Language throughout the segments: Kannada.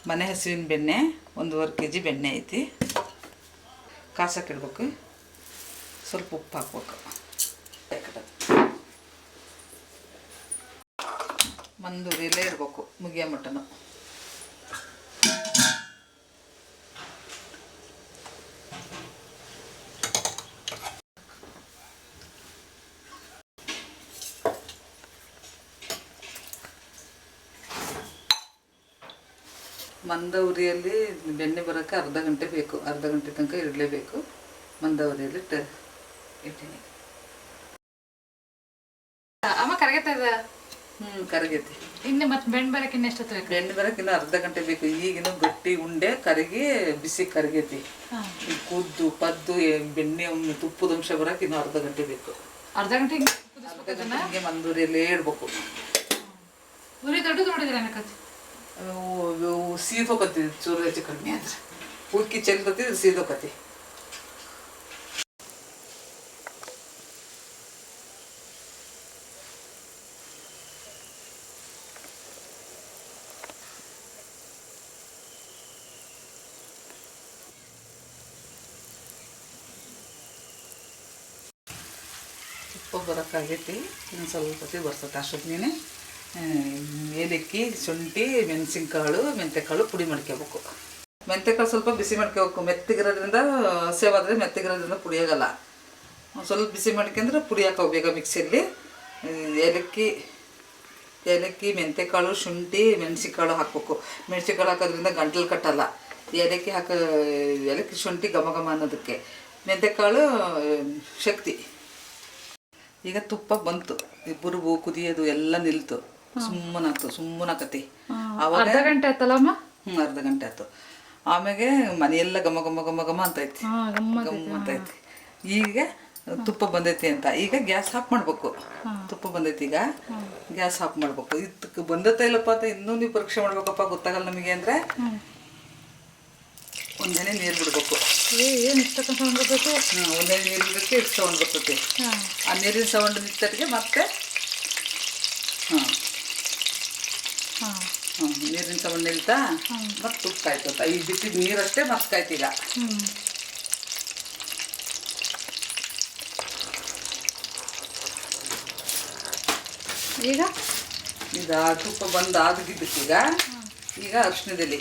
ಮನೆ ಹಸುವಿನ ಬೆಣ್ಣೆ 1.5 kg ಬೆಣ್ಣೆ ಐತಿ. ಕಾಸಕ್ಕೆ ಇಡ್ಬೇಕು. ಸ್ವಲ್ಪ ಉಪ್ಪು ಹಾಕ್ಬೇಕು. ಮಂದೂರಿಯಲ್ಲೇ ಇಡಬೇಕು ಮುಗಿಯೋ ಮಟನು. ಮಂದ ಉರಿಯಲ್ಲಿ ಬೆಣ್ಣೆ ಬರೋಕ್ಕೆ ಅರ್ಧ ಗಂಟೆ ಬೇಕು. ಅರ್ಧ ಗಂಟೆ ತನಕ ಇಡಲೇಬೇಕು. ಮಂದ ಉರಿಯಲ್ಲಿ ಇಟ್ಟಿನಿ. ಅಮ್ಮ ಕರಗತ್ತದ. ಕರಗೈತಿ. ಇನ್ನು ಮತ್ತೆ ಬೆಣ್ಣೆ ಬರೋಕೆ ಇನ್ನು ಎಷ್ಟೊತ್ತು ಬೇಕು? ಬೆಣ್ಣೆ ಬರೋಕೆ ಇನ್ನು ಅರ್ಧ ಗಂಟೆ ಬೇಕು. ಈಗಿನ ಗಟ್ಟಿ ಉಂಡೆ ಕರಗಿ ಬಿಸಿ ಕರಗೈತಿ. ಈ ಕುದ್ದು ಪದ್ದು ಬೆಣ್ಣೆ ತುಪ್ಪದ ಅಂಶ ಬರೋಕೆ ಇನ್ನು ಅರ್ಧ ಗಂಟೆ ಬೇಕು. ಅರ್ಧ ಗಂಟೆ ಹಿಂಗೆ ಮಂದೂರಿಯಲ್ಲೇ ಇಡಬೇಕು. ಉರಿ ದೊಡ್ಡದು ನೋಡಿದ್ರೆ ಏನಕ್ಕತಿ ಸೀದೋಕತಿ. ಚೂರು ಹೆಚ್ಚು ಕಡಿಮೆ ಅಂದ್ರೆ ಉಕ್ಕಿ ಚೆಲ್ತತಿ, ಸೀದೋಕತಿ. ತುಪ್ಪ ಬರೋಕ್ಕಾಗೈತಿ. ಇನ್ನು ಸ್ವಲ್ಪ ಹೊತ್ತಿಗೆ ಬರ್ತದೆ. ಅಷ್ಟೊತ್ತಿಗೆ ಏಲಕ್ಕಿ, ಶುಂಠಿ, ಮೆಣಸಿನ್ಕಾಳು, ಮೆಂತ್ಯಕಾಳು ಪುಡಿ ಮಾಡ್ಕೋಬೇಕು. ಮೆಂತ್ಯಕಾಳು ಸ್ವಲ್ಪ ಬಿಸಿ ಮಾಡ್ಕೋಬೇಕು. ಮೆತ್ತಗಿರೋದ್ರಿಂದ ಸೇವಾದರೆ ಮೆತ್ತಗಿರೋದ್ರಿಂದ ಪುಡಿ ಆಗಲ್ಲ. ಸ್ವಲ್ಪ ಬಿಸಿ ಮಾಡ್ಕೊಂಡ್ರೆ ಪುಡಿ ಹಾಕೋಬೇಕು ಮಿಕ್ಸಿಯಲ್ಲಿ. ಏಲಕ್ಕಿ, ಮೆಂತ್ಯಕಾಳು, ಶುಂಠಿ, ಮೆಣಸಿನ್ಕಾಳು ಹಾಕಬೇಕು. ಮೆಣಸಿನ್ಕಾಳು ಹಾಕೋದ್ರಿಂದ ಗಂಟಲು ಕಟ್ಟಲ್ಲ. ಏಲಕ್ಕಿ ಶುಂಠಿ ಘಮ ಘಮ ಅನ್ನೋದಕ್ಕೆ. ಮೆಂತ್ಯಕಾಳು ಶಕ್ತಿ. ಈಗ ತುಪ್ಪ ಬಂತು. ಈ ಬುರುಬು ಕುದಿಯೋದು ಎಲ್ಲ ನಿಲ್ತು. ಸುಮ್ಮನಾಕತಿ. ಅವಾಗ ಅರ್ಧ ಗಂಟೆ ಆಯ್ತಲ್ಲಮ್ಮ? ಅರ್ಧ ಗಂಟೆ ಆಯ್ತು. ಆಮೇಲೆ ಮನೆಯೆಲ್ಲ ಘಮ ಘಮ ಘಮ ಘಮ ಅಂತೈತಿ. ಅಂತೈತಿ. ಈಗ ತುಪ್ಪ ಬಂದೈತಿ ಅಂತ ಈಗ ಗ್ಯಾಸ್ ಆಫ್ ಮಾಡ್ಬೇಕು. ತುಪ್ಪ ಬಂದೈತಿ. ಈಗ ಗ್ಯಾಸ್ ಆಫ್ ಮಾಡ್ಬೇಕು. ಇದಕ್ಕೆ ಬಂದತ್ತ ಇಲ್ಲಪ್ಪ ಅಂತ ಇನ್ನೂ ನೀವು ಪರೀಕ್ಷೆ ಮಾಡ್ಬೇಕಪ್ಪ, ಗೊತ್ತಾಗಲ್ಲ ನಮಗೆ ಅಂದ್ರೆ ಒಂದೇನೆ ನೀರು ಬಿಡ್ಬೇಕು. ಏನು ಇಷ್ಟಕ್ಕೆ ಸೌಂಡ್ ಬರ್ತೈತಿ? ಒಂದೇ ನೀರು ಬಿಡೋಕ್ಕೆ ಇಷ್ಟು ಸೌಂಡ್ ಬರ್ತೈತಿ. ಆ ನೀರಿನ ಸೌಂಡ್ ನಿಂತಟ್ಟಿಗೆ ಮತ್ತೆ ನೀರಿನ ಸೌಂಡ್ ನಿಲ್ತಾ ಮತ್ತೆ ತುಪ್ಪ ಕಾಯ್ತದ. ಈಗ ಬಿಟ್ಟಿದ ನೀರಷ್ಟೇ ಮತ್ತೆ ಕಾಯ್ತೀಗ. ಈಗ ತುಪ್ಪ ಬಂದು ಆದಗಿದ್ದಕ್ಕೀಗ ಈಗ ಅರಿಶಿಣದಲ್ಲಿ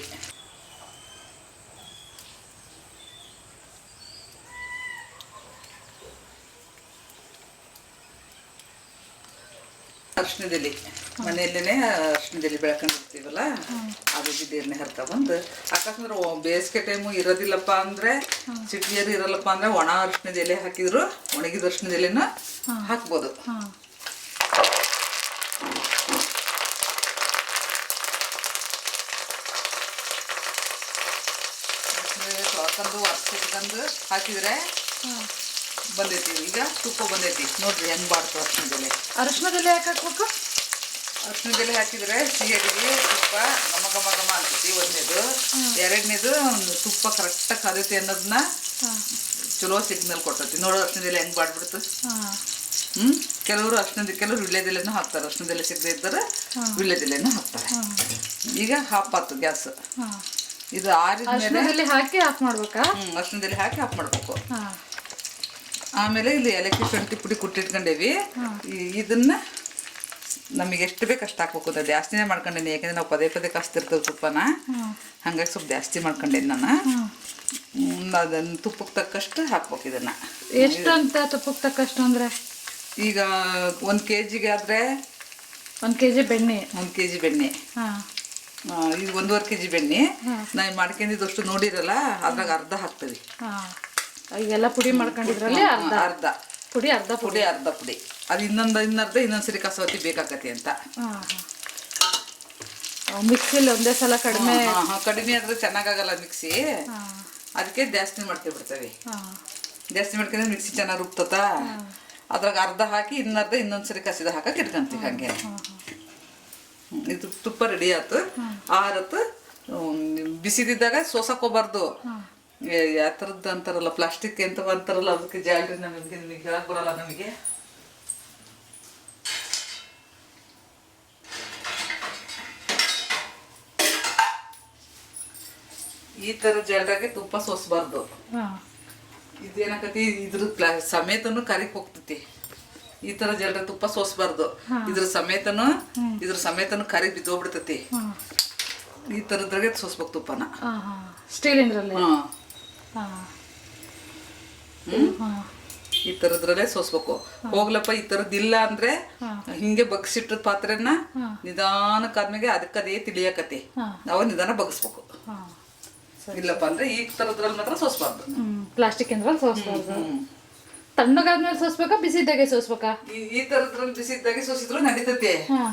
ಮನೆಯಲ್ಲೇ ಅರಿಶಿಣದಲ್ಲಿ ಬೆಳ್ಕೊಂಡಿರ್ತೀವಲ್ಲ, ಅದು ನೀರನ್ನೇ ಹರ್ಕೊಬಂದು ಅಕಸ್ಮಾತ್ ಬೇಸಿಗೆ ಟೈಮು ಇರೋದಿಲ್ಲಪ್ಪ ಅಂದರೆ, ಸಿಟಿಯರು ಇರಲ್ಲಪ್ಪ ಅಂದರೆ ಒಣ ಅರಿಶಿಣದ ಎಲೆ ಹಾಕಿದ್ರು ಒಣಗಿದ ಅರಿಶಿಣದ ಎಲೆನ ಹಾಕ್ಬೋದು. ತೊಳ್ಕೊಂಡು ಒರೆಸಿಟ್ಕೊಂಡು ಹಾಕಿದರೆ ಬಂದೈತಿ. ಈಗ ತುಪ್ಪ ಬಂದೈತಿ ನೋಡ್ರಿ ಹೆಂಗೆ ಬಾಡ್ತು ಅರಿಶಿಣದೆಲೆ. ಅರಿಶಿಣದೆಲೆ ಯಾಕೆ ಹಾಕ್ಬೇಕು? ಅರಿಶಿಣದೆಲೆ ಹಾಕಿದರೆ ಸಿಹಿಗೆ ತುಪ್ಪ ಘಮ ಘಮ ಘಮ ಅಂತೈತಿ. ಒಂದನೇದು. ಎರಡನೇದು ತುಪ್ಪ ಕರೆಕ್ಟಾಗಿ ಕಾದೈತಿ ಅನ್ನೋದನ್ನ ಚಲೋ ಸಿಗ್ನಲ್ ಕೊಡ್ತೈತಿ. ನೋಡು ಅರಿಶಿಣದೆಲೆ ಹೆಂಗೆ ಬಾಡ್ಬಿಡ್ತು. ಕೆಲವರು ಕೆಲವರು ವಿಳ್ಯದೆಲೆನೂ ಹಾಕ್ತಾರೆ. ಅರಿಶಿಣದೆಲೆ ಸಿಗದೆ ಇದ್ದರೆ ವಿಳ್ಯದೆಲೆನೂ ಹಾಕ್ತಾರೆ. ಈಗ ಹಾಫ್ ಆಯ್ತು ಗ್ಯಾಸ್. ಇದು ಆರಿದ್ಮೇಲೆ ಹಾಕಿ ಆಫ್ ಮಾಡ್ಬೇಕಾ? ಅರಿಶಿಣದೆಲೆ ಹಾಕಿ ಆಫ್ ಮಾಡ್ಬೇಕು. ಆಮೇಲೆ ಇಲ್ಲಿ ಏಲಕ್ಕಿ ಶುಂಠಿ ಪುಡಿ ಕುಟ್ಟಿಟ್ಕೊಂಡೇವಿ. ಇದನ್ನ ನಮಗೆ ಎಷ್ಟು ಬೇಕು ಅಷ್ಟು ಹಾಕ್ಬೇಕು. ಅದು ಜಾಸ್ತಿನೇ ಮಾಡ್ಕೊಂಡೇನಿ, ಯಾಕೆಂದ್ರೆ ನಾವು ಪದೇ ಪದೇ ಕಾಸ್ತಿರ್ತೇವೆ ತುಪ್ಪನ. ಹಂಗಾಗಿ ಸ್ವಲ್ಪ ಜಾಸ್ತಿ ಮಾಡ್ಕೊಂಡೇನಿ ನಾನು. ಅದನ್ನು ತುಪ್ಪಕ್ಕೆ ತಕ್ಕಷ್ಟು ಹಾಕ್ಬೇಕು. ಇದನ್ನ ಎಷ್ಟು ಅಂತ ತುಪ್ಪಕ್ಕೆ ತಕ್ಕಷ್ಟು ಅಂದ್ರೆ? ಈಗ 1 kg ಆದರೆ 1 kg ಬೆಣ್ಣೆ. 1 kg ಬೆಣ್ಣೆ. ಇದು 1.5 kg ಬೆಣ್ಣೆ. ನಾವು ಮಾಡ್ಕೊಂಡಿದ್ದಷ್ಟು ನೋಡಿರಲ್ಲ, ಅದ್ರಾಗ ಅರ್ಧ ಹಾಕ್ತೀವಿ. ಈಗೆಲ್ಲ ಪುಡಿ ಮಾಡ್ಕೊಂಡಿದ್ರಲ್ಲಿ ಅರ್ಧ ಪುಡಿ ಅರ್ಧ ಪುಡಿ. ಅದು ಇನ್ನೊಂದ್ಸರಿ ಕಸವತ್ತಿ ಬೇಕಾಕತಿ ಅಂತ. ಮಿಕ್ಸಿಲಿ ಒಂದೇ ಸಲ ಕಡಿಮೆ ಆದ್ರೆ ಚೆನ್ನಾಗಾಗಲ್ಲ ಮಿಕ್ಸಿ. ಅದಕ್ಕೆ ಜಾಸ್ತಿ ಮಾಡ್ಕೊಂಡ್ಬಿಡ್ತೇವೆ. ಜಾಸ್ತಿ ಮಾಡ್ಕೊಂಡ್ರೆ ಮಿಕ್ಸಿ ಚೆನ್ನಾಗಿ ರುಬ್ತತ. ಅದ್ರಾಗ ಅರ್ಧ ಹಾಕಿ ಇನ್ನೊಂದ್ಸರಿ ಕಸಿದ ಹಾಕಕ್ಕೆ ಇಟ್ಕೊಂತೀವಿ. ಹಂಗೆ ಇದು ತುಪ್ಪ ರೆಡಿ ಆಯ್ತು. ಆರತ್ತು ಬಿಸಿದಿದ್ದಾಗ ಸೋಸಕ್ಕೋಬಾರ್ದು. ಯಾವ ಥರದ್ದು ಅಂತಾರಲ್ಲ, ಪ್ಲಾಸ್ಟಿಕ್ ಎಂತ ಅಂತಾರಲ್ಲ, ಅದಕ್ಕೆ ಜಾಲ್ರಿ ನಿಮಗೆ ಹೇಳಕ್ ಬರಲ್ಲ ನಮಗೆ. ಈ ಥರ ಜಲ್ರಾಗೆ ತುಪ್ಪ ಸೋಸ್ಬಾರ್ದು. ಹಾಂ ಇದೇನಾಕತಿ ಇದ್ರ ಸಮೇತನು ಕರಿಕ್ ಹೋಗ್ತತಿ. ಈ ಥರ ಜಲ್ರ ತುಪ್ಪ ಸೋಸ್ಬಾರ್ದು. ಇದ್ರ ಸಮೇತನು ಕರಿ ಬಿದ್ದೋಗ್ಬಿಡ್ತತಿ. ಈ ಥರದ್ರಾಗೆ ಸೋಸ್ಬೇಕು ತುಪ್ಪನ. ಹಾಂ ಹಾಂ ಸ್ಟೀಲಿಂದ್ರಲ್ಲಿ. ಹಾಂ ಹಾಂ ಈ ಥರದ್ರಲ್ಲೇ ಸೋಸ್ಬೇಕು. ಹೋಗ್ಲಪ್ಪ ಈ ಥರದ್ದಿಲ್ಲ ಅಂದ್ರೆ ಹಿಂಗೆ ಬಗ್ಸಿಟ್ಟಿದ ಪಾತ್ರೆನ ನಿಧಾನಕ್ಕಾದ್ಮೇಲೆ ಅದಕ್ಕದೇ ತಿಳಿಯಕತಿ. ನಾವು ನಿಧಾನ ಬಗ್ಸ್ಬೇಕು. ಹಾಂ ಇಲ್ಲಪ್ಪ ಅಂದ್ರೆ ಈ ಥರದ್ರಲ್ಲಿ ಮಾತ್ರ ಸೋಸ್ಬಾರ್ದು. ಪ್ಲಾಸ್ಟಿಕ್ ಇಂದ್ರಲ್ಲಿ ಸೋಸ್ಬಾರ್ದು. ತಣ್ಣಗಾದ್ಮೇಲೆ ಸೋಸ್ಬೇಕಾ ಬಿಸಿದ್ದಾಗೆ ಸೋಸ್ಬೇಕಾ? ಈ ಥರದ್ರಲ್ಲಿ ಬಿಸಿದ್ದಾಗೆ ಸೋಸಿದ್ರು ನಡೀತತಿ. ಹಾಂ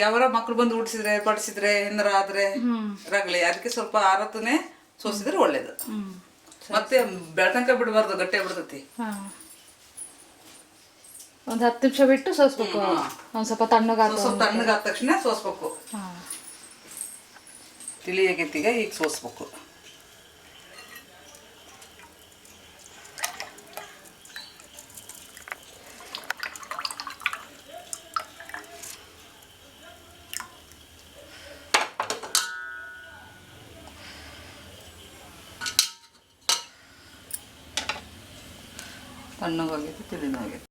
ಯಾವಾರ ಮಕ್ಳು ಬಂದು ಊಡಿಸಿದ್ರೆ ಪಡಿಸಿದ್ರೆ ಏನಾರ ಆದ್ರೆ ರಗಳೆ ಅದಕ್ಕೆ ಸ್ವಲ್ಪ ಆರತ್ತನೆ ಸೋಸಿದ್ರೆ ಒಳ್ಳೇದು. ಮತ್ತೆ ಬೆಳ್ತಂಕ ಬಿಡಬಾರ್ದು, ಗಟ್ಟಿ ಬಿಡ್ತತಿ. ಹಾಂ ಒಂದು 10 ನಿಮಿಷ ಬಿಟ್ಟು ಸೋಸ್ಬೇಕು. ಒಂದು ಸ್ವಲ್ಪ ತಣ್ಣಗಾದ ಸ್ವಲ್ಪ ತಣ್ಣಗಾದ ತಕ್ಷಣ ಸೋಸ್ಬೇಕು. ಹಾಂ ತಿಳಿಯಾಗೈತಿಗ ಈಗ ಸೋಸ್ಬೇಕು. ತಣ್ಣಗಾಗೈತಿ, ತಿಳಿನೂ ಆಗೈತಿ.